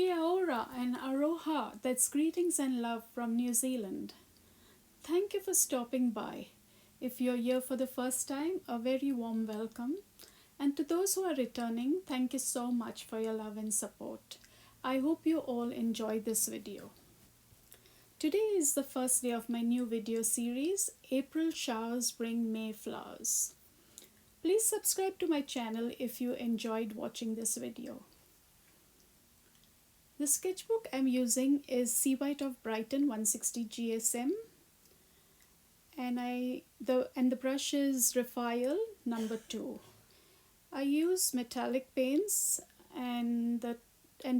Kia ora and aroha, that's greetings and love from New Zealand. Thank you for stopping by. If you're here for the first time, a very warm welcome. And to those who are returning, thank you so much for your love and support. I hope you all enjoyed this video. Today is the first day of my new video series, April Showers Bring May Flowers. Please subscribe to my channel if you enjoyed watching this video. The sketchbook I'm using is Seawhite of Brighton 160 GSM, and the brush is Rafael number 2. I use metallic paints and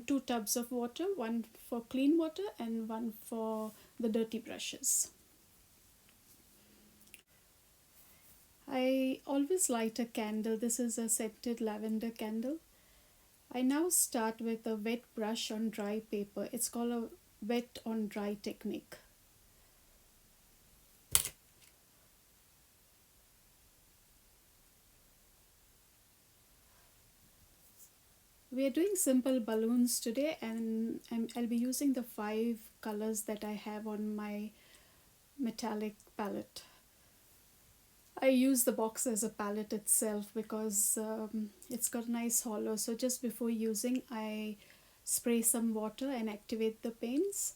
2 tubs of water, one for clean water and one for the dirty brushes. I always light a candle. This is a scented lavender candle. I now start with a wet brush on dry paper. It's called a wet on dry technique. We are doing simple balloons today, and I'll be using the 5 colors that I have on my metallic palette. I use the box as a palette itself because it's got a nice hollow. So just before using, I spray some water and activate the paints.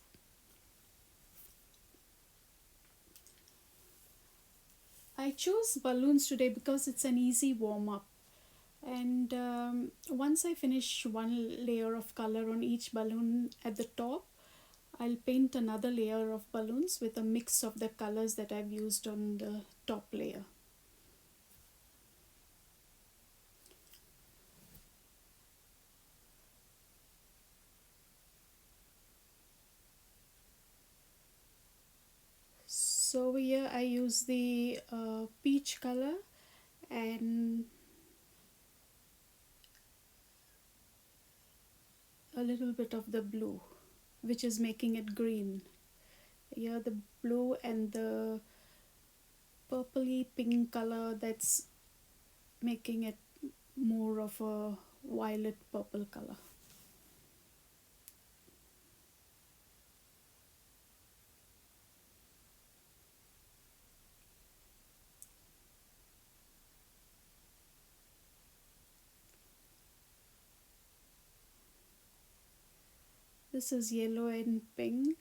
I chose balloons today because it's an easy warm-up. And once I finish one layer of color on each balloon at the top, I'll paint another layer of balloons with a mix of the colors that I've used on the top layer. So here I use the peach color and a little bit of the blue, which is making it green. Here the blue and the purpley pink color, that's making it more of a violet purple color. This is yellow and pink.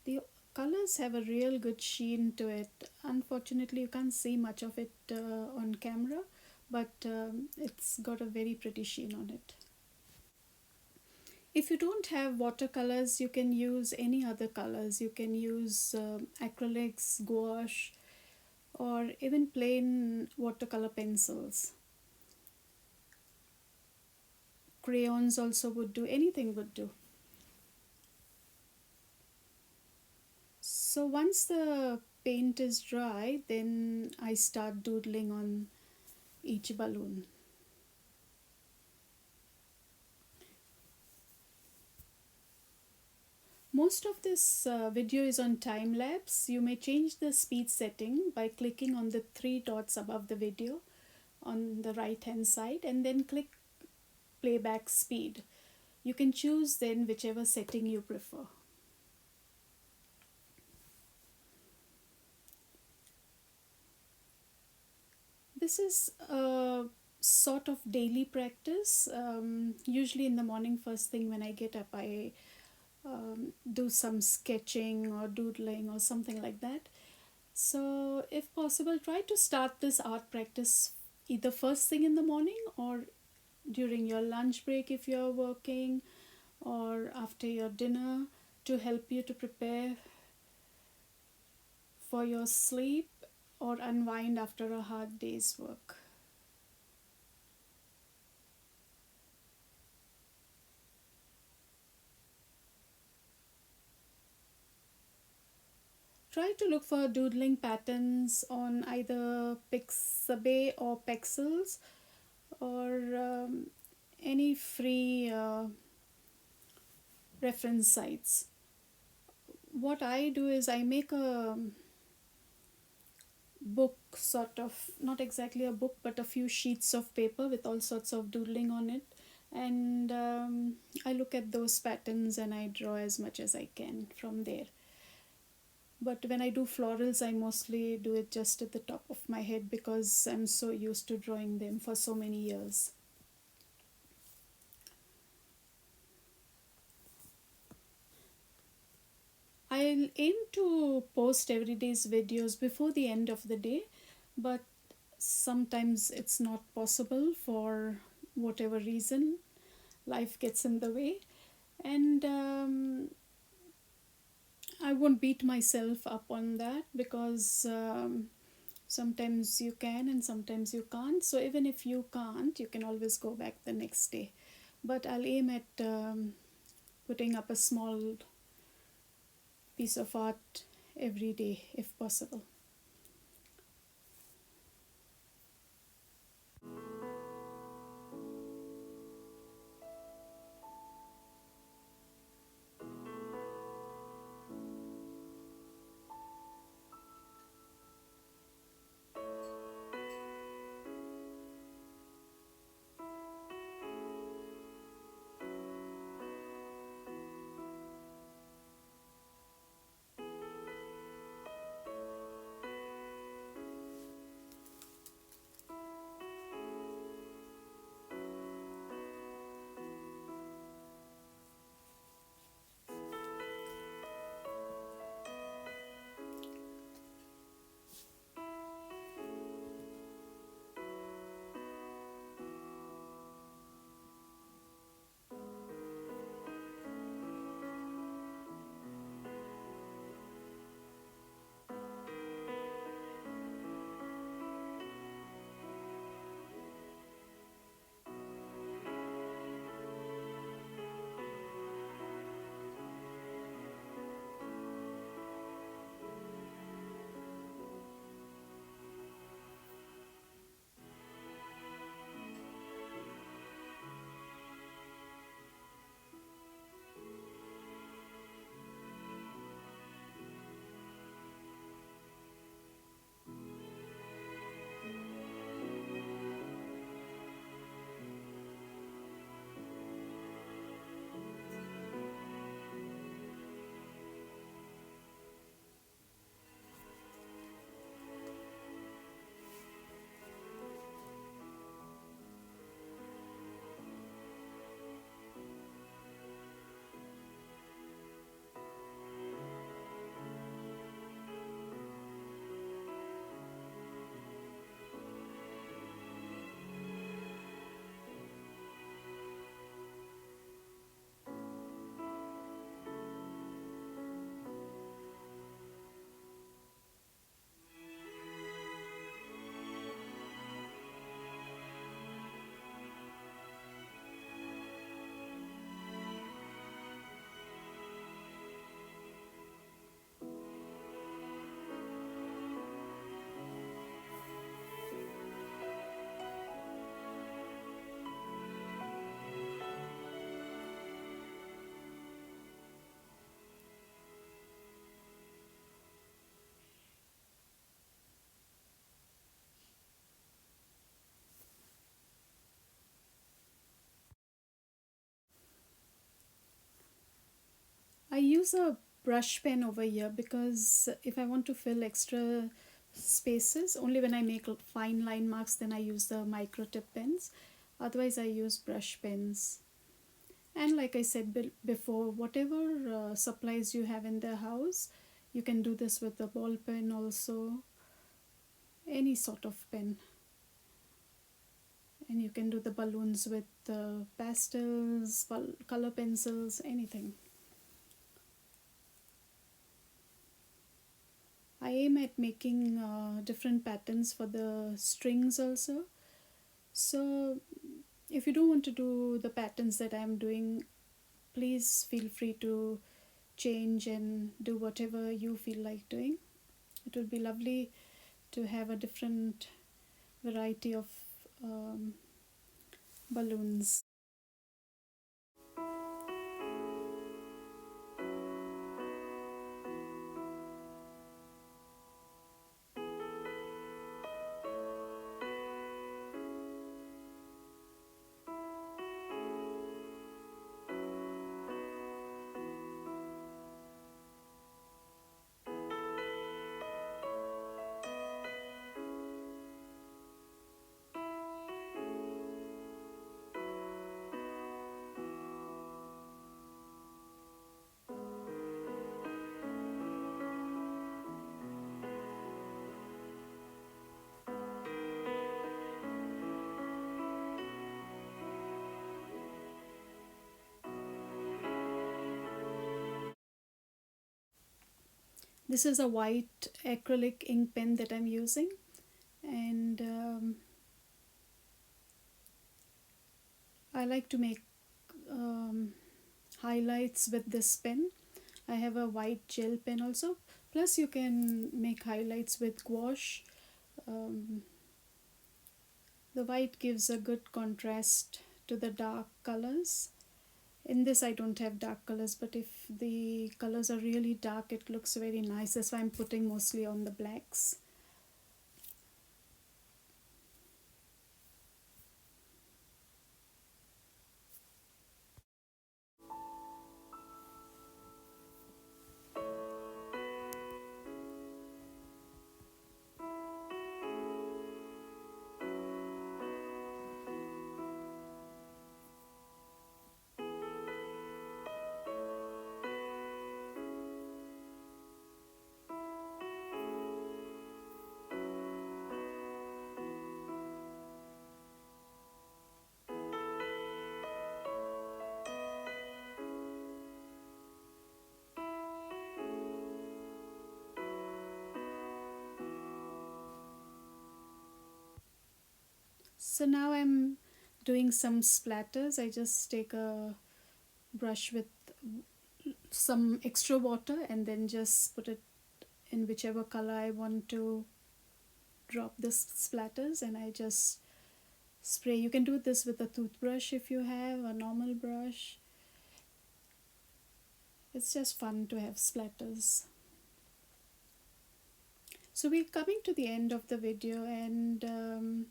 The colors have a real good sheen to it. Unfortunately, you can't see much of it on camera, but it's got a very pretty sheen on it. If you don't have watercolors, you can use any other colors. You can use acrylics, gouache, or even plain watercolor pencils. Crayons also would do, anything would do. So once the paint is dry, then I start doodling on each balloon. Most of this video is on time lapse. You may change the speed setting by clicking on the 3 dots above the video on the right hand side and then click playback speed. You can choose then whichever setting you prefer. This is a sort of daily practice. Usually in the morning, first thing when I get up, I do some sketching or doodling or something like that. So if possible, try to start this art practice either first thing in the morning or during your lunch break if you're working, or after your dinner, to help you to prepare for your sleep or unwind after a hard day's work. Try to look for doodling patterns on either Pixabay or Pexels, or any free reference sites. What I do is I make a book, sort of, not exactly a book, but a few sheets of paper with all sorts of doodling on it. And I look at those patterns and I draw as much as I can from there. But when I do florals, I mostly do it just at the top of my head because I'm so used to drawing them for so many years. I'll aim to post every day's videos before the end of the day, but sometimes it's not possible for whatever reason. Life gets in the way, and I won't beat myself up on that because sometimes you can and sometimes you can't. So even if you can't, you can always go back the next day. But I'll aim at putting up a small piece of art every day if possible. I use a brush pen over here because if I want to fill extra spaces, only when I make fine line marks, then I use the micro tip pens. Otherwise, I use brush pens. And like I said before, whatever supplies you have in the house, you can do this with a ball pen also, any sort of pen. And you can do the balloons with pastels, color pencils, anything. I aim at making different patterns for the strings also. So if you don't want to do the patterns that I'm doing, please feel free to change and do whatever you feel like doing. It would be lovely to have a different variety of balloons. This is a white acrylic ink pen that I'm using, and I like to make highlights with this pen. I have a white gel pen also. Plus you can make highlights with gouache. Um, the white gives a good contrast to the dark colors. In this I don't have dark colors, but if the colors are really dark it looks very nice. That's why I'm putting mostly on the blacks. So now I'm doing some splatters. I just take a brush with some extra water and then just put it in whichever color I want to drop the splatters, and I just spray. You can do this with a toothbrush if you have a normal brush. It's just fun to have splatters. So we're coming to the end of the video, and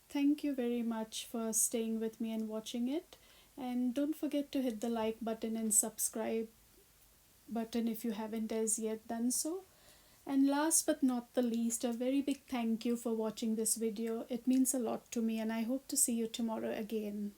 thank you very much for staying with me and watching it. And don't forget to hit the like button and subscribe button if you haven't as yet done so. And last but not the least, a very big thank you for watching this video. It means a lot to me, and I hope to see you tomorrow again.